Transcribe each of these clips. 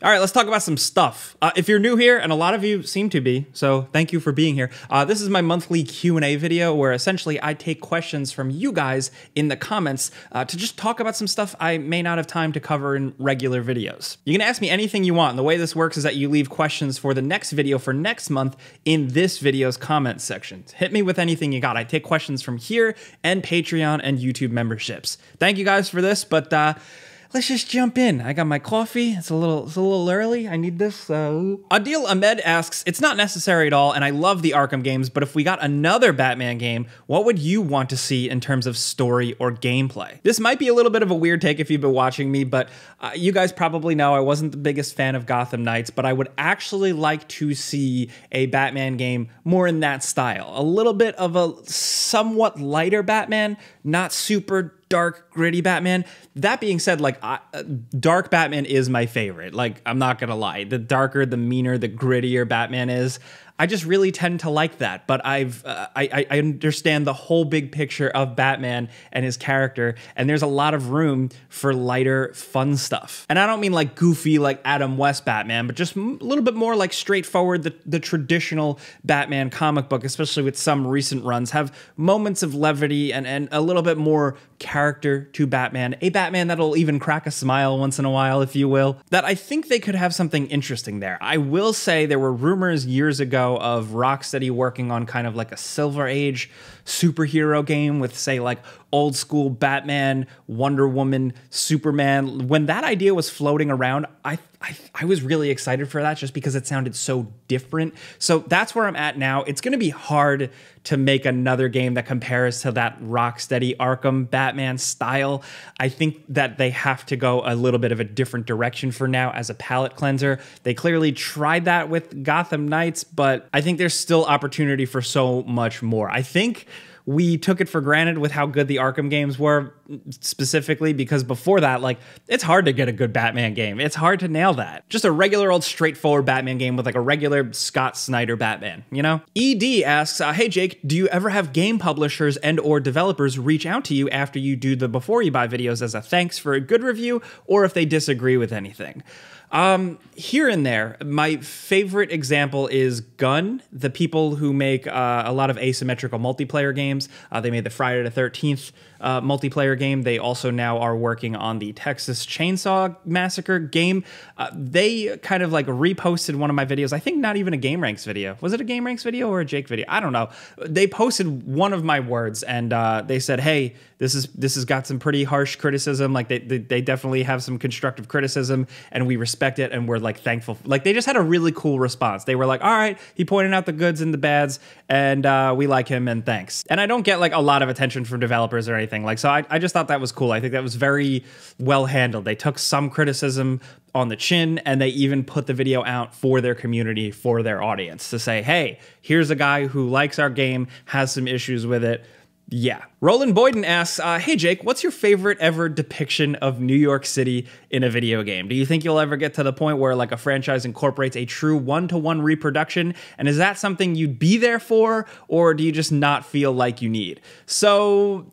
All right, let's talk about some stuff. If you're new here, and a lot of you seem to be, so thank you for being here. This is my monthly Q&A video where essentially I take questions from you guys in the comments to just talk about some stuff I may not have time to cover in regular videos. You can ask me anything you want, and the way this works is that you leave questions for the next video for next month in this video's comments section. Hit me with anything you got. I take questions from here and Patreon and YouTube memberships. Thank you guys for this, but let's just jump in. I got my coffee. It's a little early. I need this. Adil Ahmed asks, it's not necessary at all, and I love the Arkham games, but if we got another Batman game, what would you want to see in terms of story or gameplay? This might be a little bit of a weird take if you've been watching me, but you guys probably know I wasn't the biggest fan of Gotham Knights, but I would actually like to see a Batman game more in that style. A little bit of a somewhat lighter Batman, not super dark, gritty Batman. That being said, like, dark Batman is my favorite. Like, I'm not gonna lie. The darker, the meaner, the grittier Batman is, I just really tend to like that. But I understand the whole big picture of Batman and his character, and there's a lot of room for lighter, fun stuff. And I don't mean like goofy, like Adam West Batman, but just a little bit more like straightforward, the traditional Batman comic book, especially with some recent runs, have moments of levity and a little bit more character to Batman. A Batman that'll even crack a smile once in a while, if you will. That I think they could have something interesting there. I will say there were rumors years ago of Rocksteady working on kind of like a Silver Age superhero game with, say, like old school Batman, Wonder Woman, Superman. When that idea was floating around, I was really excited for that just because it sounded so different. So that's where I'm at now. It's going to be hard to make another game that compares to that Rocksteady Arkham Batman style. I think that they have to go a little bit of a different direction for now as a palate cleanser. They clearly tried that with Gotham Knights, but I think there's still opportunity for so much more. I think we took it for granted with how good the Arkham games were, specifically because before that, like, it's hard to get a good Batman game. It's hard to nail that. Just a regular old straightforward Batman game with like a regular Scott Snyder Batman, you know? ED asks, hey Jake, do you ever have game publishers and or developers reach out to you after you do the before you buy videos as a thanks for a good review, or if they disagree with anything? Here and there. My favorite example is Gun, the people who make a lot of asymmetrical multiplayer games. They made the Friday the 13th multiplayer game. They also now are working on the Texas Chainsaw Massacre game. They kind of like reposted one of my videos. I think not even a Game Ranks video. Was it a Game Ranks video or a Jake video? I don't know. They posted one of my words and they said, hey, this has got some pretty harsh criticism. Like they definitely have some constructive criticism and we respect it and we're like thankful. Like they just had a really cool response. They were like, all right, he pointed out the goods and the bads and we like him and thanks. And I don't get like a lot of attention from developers or anything. Like, so I just thought that was cool. I think that was very well handled. They took some criticism on the chin and they even put the video out for their community, for their audience to say, hey, here's a guy who likes our game, has some issues with it. Yeah. Roland Boyden asks, hey Jake, what's your favorite ever depiction of New York City in a video game? Do you think you'll ever get to the point where like a franchise incorporates a true one-to-one reproduction? And is that something you'd be there for, or do you just not feel like you need? So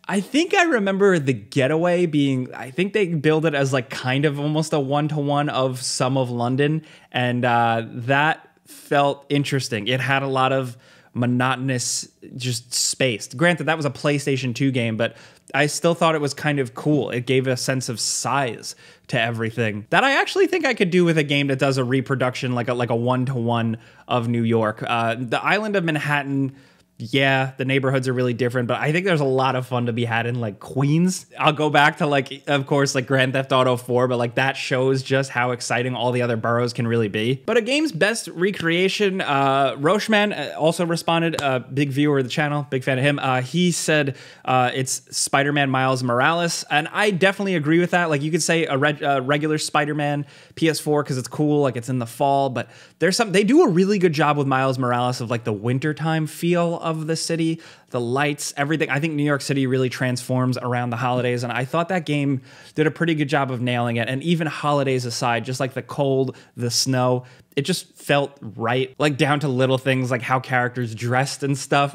I think I remember The Getaway being, I think they billed it as like kind of almost a one-to-one of some of London. And that felt interesting. It had a lot of monotonous just space. Granted, that was a PlayStation 2 game, but I still thought it was kind of cool. It gave a sense of size to everything that I actually think I could do with a game that does a reproduction like a one-to-one of New York. The island of Manhattan, yeah, the neighborhoods are really different, but I think there's a lot of fun to be had in like Queens. I'll go back to like, of course, like Grand Theft Auto 4, but like that shows just how exciting all the other boroughs can really be. But a game's best recreation, Rocheman also responded, big viewer of the channel, big fan of him. He said it's Spider-Man Miles Morales, and I definitely agree with that. Like you could say a regular Spider-Man PS4 because it's cool, like it's in the fall, but there's they do a really good job with Miles Morales of like the wintertime feel of the city, the lights, everything. I think New York City really transforms around the holidays, and I thought that game did a pretty good job of nailing it. And even holidays aside, just like the cold, the snow, it just felt right, like down to little things like how characters dressed and stuff.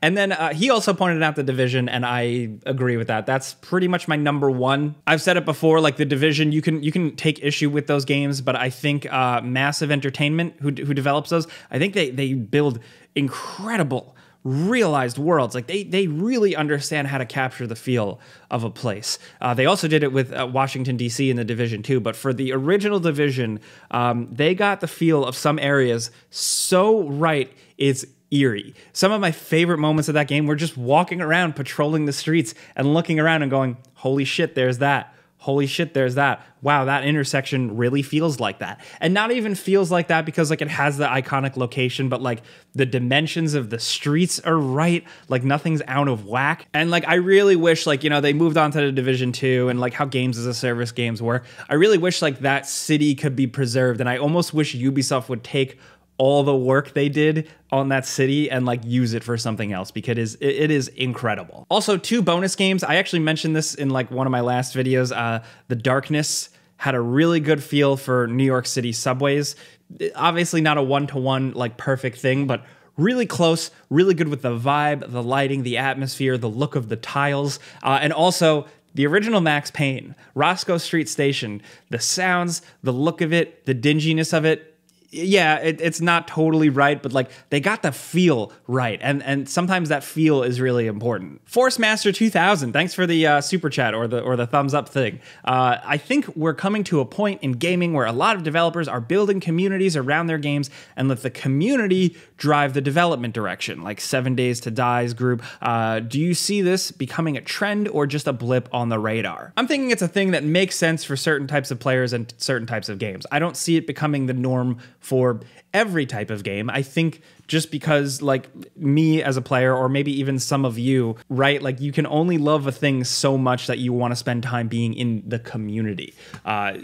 And then he also pointed out The Division, and I agree with that. That's pretty much my number one. I've said it before, like The Division, you can take issue with those games, but I think Massive Entertainment, who develops those, I think they build incredible realized worlds. Like they really understand how to capture the feel of a place. They also did it with Washington, D.C. in The Division too, but for the original Division, they got the feel of some areas so right, it's eerie. Some of my favorite moments of that game were just walking around, patrolling the streets and looking around and going, holy shit, there's that. Holy shit, there's that. Wow, that intersection really feels like that. And not even feels like that because like it has the iconic location, but like the dimensions of the streets are right. Like nothing's out of whack. And like I really wish like, you know, they moved on to The Division 2 and like how games as a service games work. I really wish like that city could be preserved. And I almost wish Ubisoft would take all the work they did on that city and like use it for something else because it is incredible. Also, 2 bonus games. I actually mentioned this in like one of my last videos. The Darkness had a really good feel for New York City subways. Obviously not a one-to-one like perfect thing, but really close, really good with the vibe, the lighting, the atmosphere, the look of the tiles, and also the original Max Payne, Roscoe Street Station, the sounds, the look of it, the dinginess of it. Yeah, it's not totally right, but like they got the feel right, and sometimes that feel is really important. Force Master 2000, thanks for the super chat or the thumbs up thing. I think we're coming to a point in gaming where a lot of developers are building communities around their games and let the community drive the development direction, like 7 Days to Die's group. Do you see this becoming a trend or just a blip on the radar? I'm thinking it's a thing that makes sense for certain types of players and certain types of games. I don't see it becoming the norm for every type of game. I think just because like me as a player, or maybe even some of you, right? Like you can only love a thing so much that you want to spend time being in the community.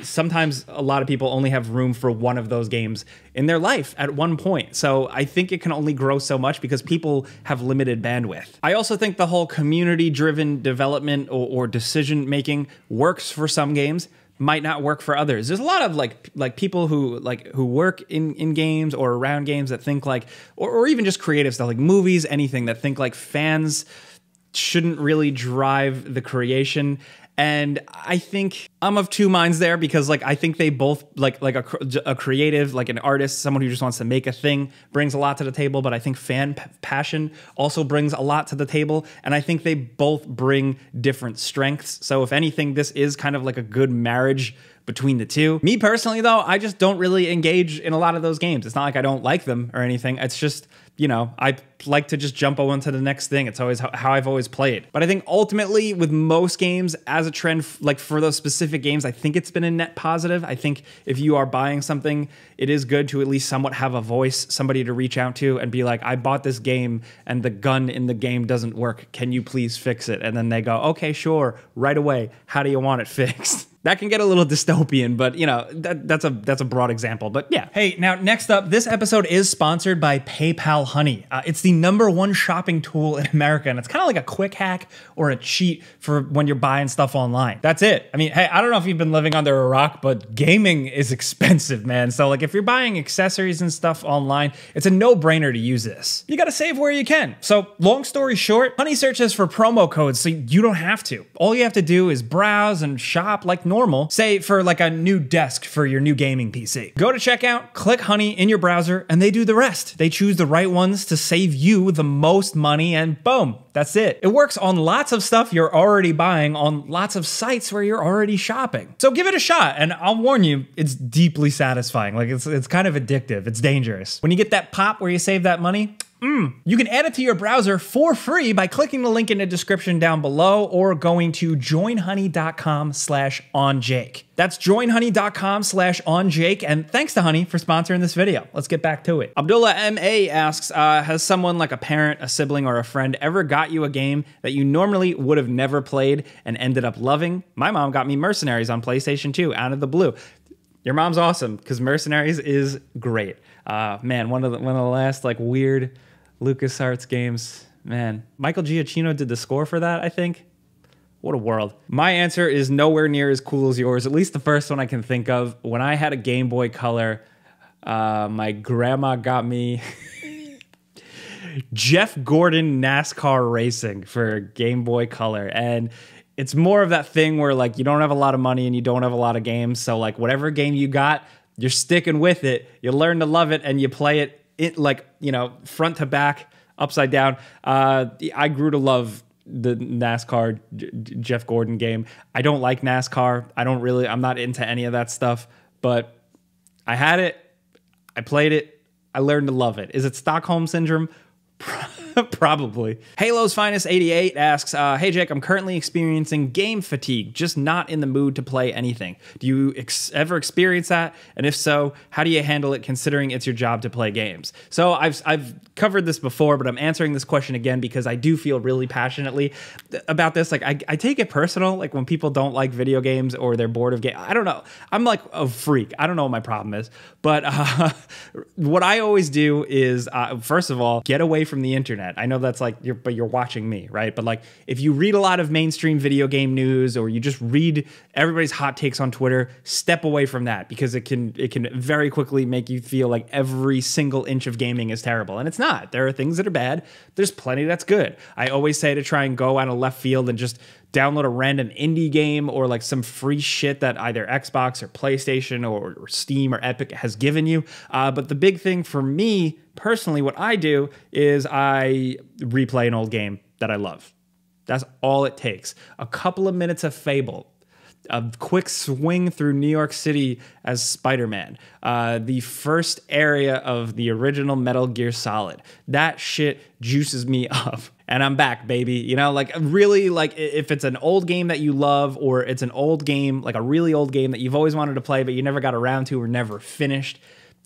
Sometimes a lot of people only have room for one of those games in their life at one point. So I think it can only grow so much because people have limited bandwidth. I also think the whole community-driven development or decision-making works for some games, might not work for others. There's a lot of like people who work in games or around games that think like, or even just creative stuff like movies, anything, that think like fans shouldn't really drive the creation. And I think I'm of 2 minds there because like I think they both like a creative, like an artist, someone who just wants to make a thing brings a lot to the table, but I think fan passion also brings a lot to the table, and I think they both bring different strengths. So if anything, this is kind of like a good marriage between the two. Me personally though, I just don't really engage in a lot of those games. It's not like I don't like them or anything. It's just, you know, I like to just jump on to the next thing. It's always how I've always played. But I think ultimately with most games as a trend, like for those specific games, I think it's been a net positive. I think if you are buying something, it is good to at least somewhat have a voice, somebody to reach out to and be like, I bought this game and the gun in the game doesn't work. Can you please fix it? And then they go, okay, sure, right away. How do you want it fixed? That can get a little dystopian, but you know, that's a broad example, but yeah. Hey, now next up, this episode is sponsored by PayPal Honey. It's the #1 shopping tool in America, and it's kind of like a quick hack or a cheat for when you're buying stuff online. That's it. I mean, hey, I don't know if you've been living under a rock, but gaming is expensive, man. So like if you're buying accessories and stuff online, it's a no-brainer to use this. You gotta save where you can. So long story short, Honey searches for promo codes so you don't have to. All you have to do is browse and shop like normal, say for like a new desk for your new gaming PC. Go to checkout, click Honey in your browser, and they do the rest. They choose the right ones to save you the most money, and boom, that's it. It works on lots of stuff you're already buying on lots of sites where you're already shopping. So give it a shot, and I'll warn you, it's deeply satisfying. Like it's kind of addictive. It's dangerous. When you get that pop where you save that money, you can add it to your browser for free by clicking the link in the description down below or going to joinhoney.com/onjake. That's joinhoney.com/onjake, and thanks to Honey for sponsoring this video. Let's get back to it. Abdullah MA asks, has someone like a parent, a sibling, or a friend ever got you a game that you normally would have never played and ended up loving? My mom got me Mercenaries on PlayStation 2 out of the blue. Your mom's awesome, because Mercenaries is great. Man, one of the last like weird LucasArts games. Man, Michael Giacchino did the score for that, I think. What a world. My answer is nowhere near as cool as yours, at least the first one I can think of. When I had a Game Boy Color, my grandma got me Jeff Gordon NASCAR Racing for Game Boy Color. And it's more of that thing where like you don't have a lot of money and you don't have a lot of games. So like whatever game you got, you're sticking with it. You learn to love it and you play it like, you know, front to back, upside down. I grew to love the NASCAR Jeff Gordon game. I don't like NASCAR. I'm not into any of that stuff, but I had it. I played it. I learned to love it. Is it Stockholm Syndrome? Probably. Halo's Finest 88 asks, hey Jake, I'm currently experiencing game fatigue, just not in the mood to play anything. Do you ever experience that? And if so, how do you handle it considering it's your job to play games? So I've covered this before, but I'm answering this question again because I do feel really passionately about this. Like I take it personal, like when people don't like video games or they're bored of games. I don't know. I'm like a freak. I don't know what my problem is. But what I always do is, first of all, get away from the internet. I know that's like, you're watching me, right? But like, if you read a lot of mainstream video game news or you just read everybody's hot takes on Twitter, step away from that because it can very quickly make you feel like every single inch of gaming is terrible. And it's not. There are things that are bad. There's plenty that's good. I always say to try and go out of left field and just download a random indie game or like some free shit that either Xbox or PlayStation or Steam or Epic has given you. But the big thing for me personally, what I do is I replay an old game that I love. That's all it takes. A couple of minutes of Fable, a quick swing through New York City as Spider-Man, the first area of the original Metal Gear Solid. That shit juices me up. And I'm back, baby. You know, like really, like if it's an old game that you love or it's an old game, like a really old game that you've always wanted to play but you never got around to or never finished,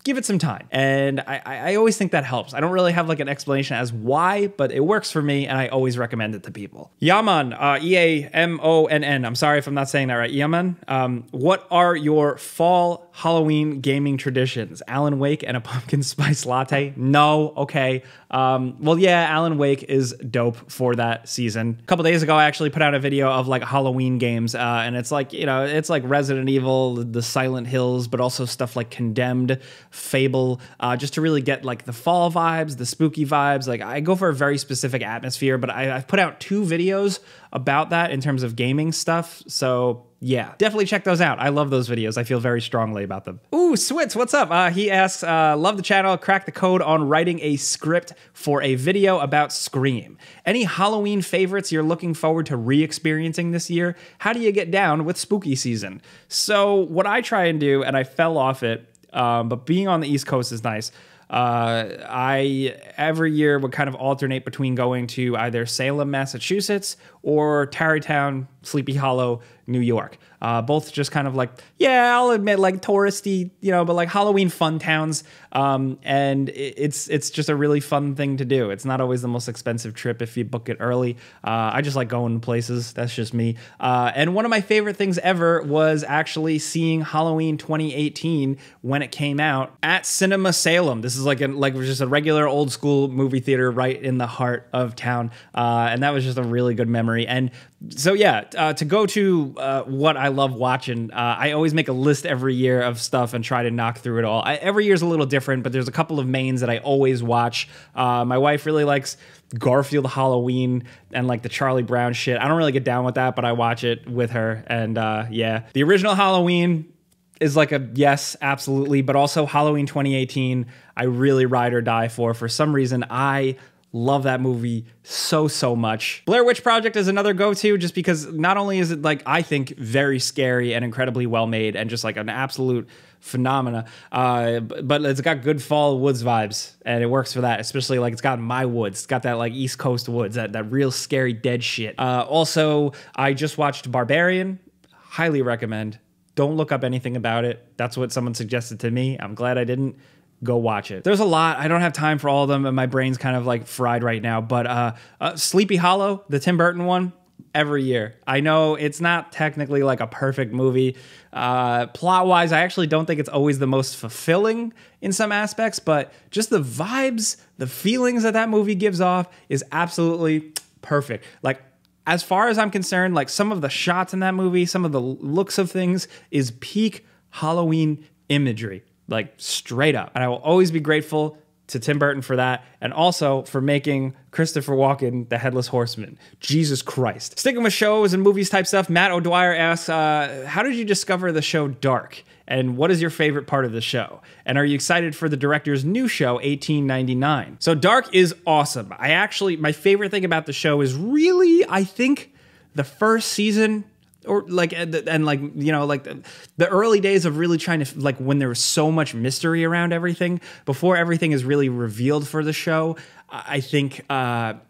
give it some time. And I always think that helps. I don't really have like an explanation as why, but it works for me and I always recommend it to people. Yaman, E-A-M-O-N-N. I'm sorry if I'm not saying that right. Yaman, what are your fall Halloween gaming traditions? Alan Wake and a pumpkin spice latte? No, okay. Well, yeah, Alan Wake is dope for that season. A couple days ago, I actually put out a video of like Halloween games, and it's like, you know, it's like Resident Evil, the Silent Hills, but also stuff like Condemned, Fable, just to really get like the fall vibes, the spooky vibes. Like I go for a very specific atmosphere, but I've put out 2 videos about that in terms of gaming stuff. So yeah, definitely check those out. I love those videos. I feel very strongly about them. Ooh, Switz, what's up? He asks, love the channel, crack the code on writing a script for a video about Scream. Any Halloween favorites you're looking forward to re-experiencing this year? How do you get down with spooky season? So what I try and do, and I fell off it, but being on the East Coast is nice. I every year would kind of alternate between going to either Salem, Massachusetts or Tarrytown, Sleepy Hollow, New York. Both just kind of like, yeah, I'll admit like touristy, you know, but like Halloween fun towns. And it's just a really fun thing to do. It's not always the most expensive trip if you book it early. I just like going places. That's just me. And one of my favorite things ever was actually seeing Halloween 2018 when it came out at Cinema Salem. This is like just a regular old school movie theater right in the heart of town. And that was just a really good memory. And so yeah, to go to what I love watching, I always make a list every year of stuff and try to knock through it all. Every year is a little different, but there's a couple of mains that I always watch. My wife really likes Garfield Halloween and like the Charlie Brown shit. I don't really get down with that, but I watch it with her. And yeah, the original Halloween is like a yes, absolutely. But also Halloween 2018, I really ride or die for. For some reason, I love that movie so much. Blair Witch Project is another go-to just because not only is it like, I think, very scary and incredibly well made and just like an absolute phenomena, but it's got good fall woods vibes and it works for that, especially like it's got my woods. It's got that like East Coast woods, that real scary dead shit. Also, I just watched Barbarian. Highly recommend. Don't look up anything about it. That's what someone suggested to me. I'm glad I didn't. Go watch it. There's a lot. I don't have time for all of them, and my brain's kind of like fried right now. But Sleepy Hollow, the Tim Burton one, every year. I know it's not technically like a perfect movie. Plot-wise, I actually don't think it's always the most fulfilling in some aspects, but just the vibes, the feelings that movie gives off is absolutely perfect. Like, as far as I'm concerned, like some of the shots in that movie, some of the looks of things is peak Halloween imagery, like straight up. And I will always be grateful to Tim Burton for that, and also for making Christopher Walken the Headless Horseman. Jesus Christ. Sticking with shows and movies type stuff, Matt O'Dwyer asks, how did you discover the show Dark? And what is your favorite part of the show? And are you excited for the director's new show, 1899? So Dark is awesome. My favorite thing about the show is really, I think, the first season, or like, and like, you know, like the early days of really trying to, like, when there was so much mystery around everything, before everything is really revealed for the show. I think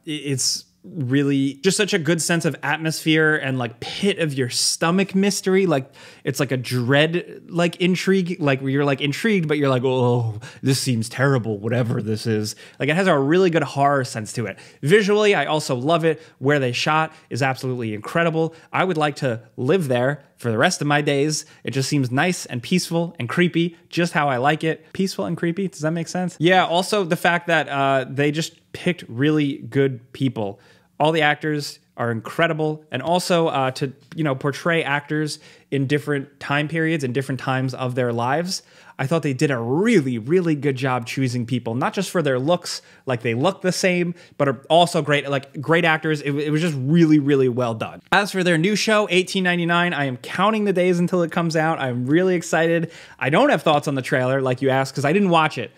it's really just such a good sense of atmosphere and like pit of your stomach mystery. Like, it's like a dread, like, intrigue, like where you're like intrigued, but you're like, oh, this seems terrible, whatever this is. Like, it has a really good horror sense to it. Visually, I also love it. Where they shot is absolutely incredible. I would like to live there for the rest of my days. It just seems nice and peaceful and creepy, just how I like it. Peaceful and creepy, does that make sense? Yeah, also the fact that they just picked really good people. All the actors are incredible, and also to, you know, portray actors in different time periods and different times of their lives. I thought they did a really, really good job choosing people, not just for their looks, like they look the same, but are also great, like great actors. It was just really, really well done. As for their new show, 1899, I am counting the days until it comes out. I'm really excited. I don't have thoughts on the trailer, like you asked, because I didn't watch it.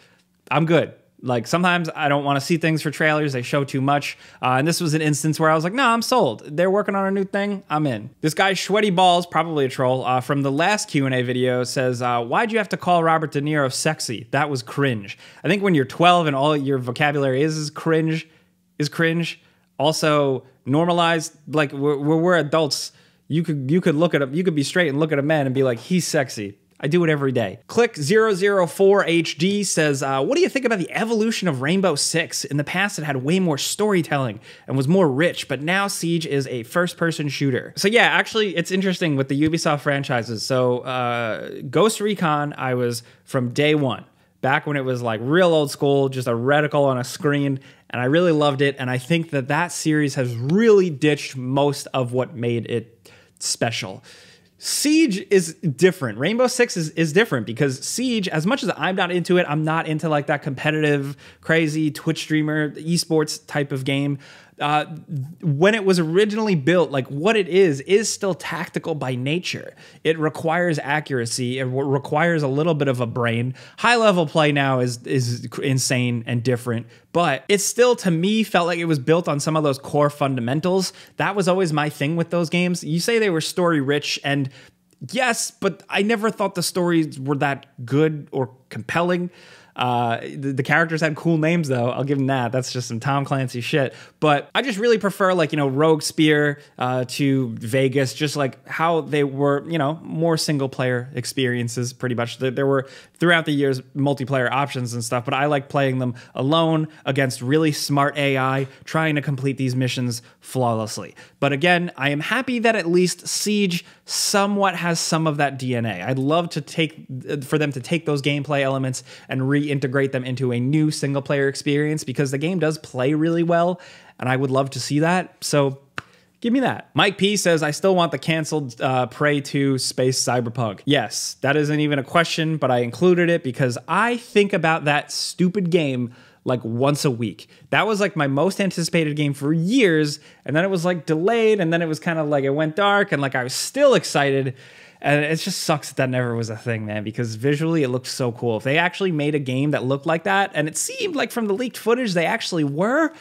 I'm good. Like, sometimes I don't want to see things for trailers. They show too much. And this was an instance where I was like, no, I'm sold. They're working on a new thing. I'm in. This guy, Sweaty Balls, probably a troll, from the last Q&A video says, why'd you have to call Robert De Niro sexy? That was cringe. I think when you're 12 and all your vocabulary is cringe. Also, normalized, like, we're adults. You could look at you could be straight and look at a man and be like, he's sexy. I do it every day. Click004HD says, what do you think about the evolution of Rainbow Six? In the past, it had way more storytelling and was more rich, but now Siege is a first-person shooter. So yeah, actually, it's interesting with the Ubisoft franchises. So Ghost Recon, I was from day one, back when it was like real old school, just a reticle on a screen, and I really loved it. And I think that that series has really ditched most of what made it special. Siege is different. Rainbow Six is different because Siege, as much as I'm not into it, I'm not into like that competitive, crazy Twitch streamer, esports type of game. When it was originally built, like what it is still tactical by nature. It requires accuracy. It requires a little bit of a brain. High level play now is insane and different, but it still, to me, felt like it was built on some of those core fundamentals. That was always my thing with those games. You say they were story rich, and yes, but I never thought the stories were that good or compelling. The characters had cool names, though. I'll give them that. That's just some Tom Clancy shit. But I just really prefer, like, you know, Rogue Spear to Vegas, just like how they were, you know, more single player experiences, pretty much. There were, throughout the years, multiplayer options and stuff, but I like playing them alone against really smart AI, trying to complete these missions flawlessly. But again, I am happy that at least Siege somewhat has some of that DNA. I'd love to for them to take those gameplay elements and reintegrate them into a new single player experience, because the game does play really well and I would love to see that. So give me that. Mike P says, I still want the canceled Prey 2 Space Cyberpunk. Yes, that isn't even a question, but I included it because I think about that stupid game like once a week. That was like my most anticipated game for years, and then it was like delayed, and then it was kind of like it went dark, and like I was still excited. And it just sucks that never was a thing, man, because visually it looked so cool. If they actually made a game that looked like that, and it seemed like from the leaked footage they actually were,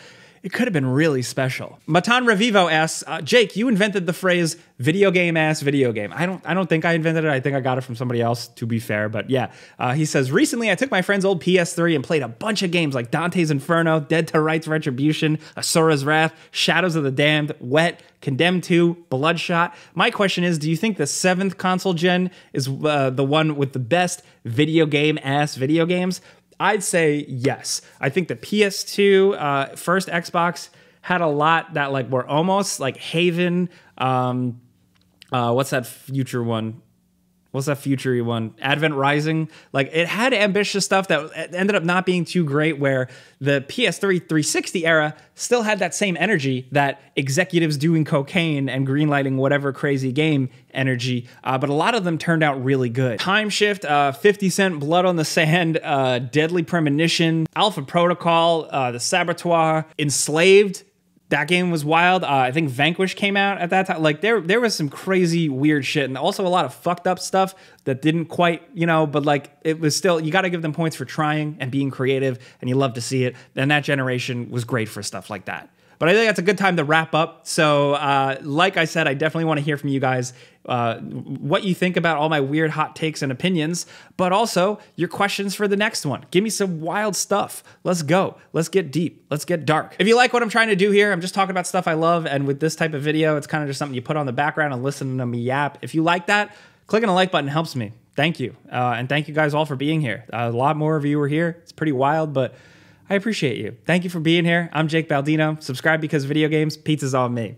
it could have been really special. Matan Revivo asks, Jake, you invented the phrase video game ass video game. I don't think I invented it. I think I got it from somebody else, to be fair. But yeah, he says, recently I took my friend's old PS3 and played a bunch of games like Dante's Inferno, Dead to Rights Retribution, Asura's Wrath, Shadows of the Damned, Wet, Condemned 2, Bloodshot. My question is, do you think the 7th console gen is the one with the best video game ass video games? I'd say yes. I think the PS2, first Xbox, had a lot that like were almost like Haven. What's that future one? What's that future one? Advent Rising. Like it had ambitious stuff that ended up not being too great, where the PS3 360 era still had that same energy that executives doing cocaine and greenlighting whatever crazy game energy, but a lot of them turned out really good. Time Shift, 50 Cent, Blood on the Sand, Deadly Premonition, Alpha Protocol, The Saboteur, Enslaved. That game was wild. I think Vanquish came out at that time. Like there was some crazy weird shit, and also a lot of fucked up stuff that didn't quite, you know, but like it was still, you got to give them points for trying and being creative, and you love to see it. And that generation was great for stuff like that. But I think that's a good time to wrap up. So like I said, I definitely want to hear from you guys what you think about all my weird hot takes and opinions, but also your questions for the next one. Give me some wild stuff. Let's go. Let's get deep. Let's get dark. If you like what I'm trying to do here, I'm just talking about stuff I love. And with this type of video, it's kind of just something you put on the background and listen to me yap. If you like that, clicking a like button helps me. Thank you. And thank you guys all for being here. A lot more of you are here. It's pretty wild, but I appreciate you. Thank you for being here. I'm Jake Baldino. Subscribe because video games, pizza's on me.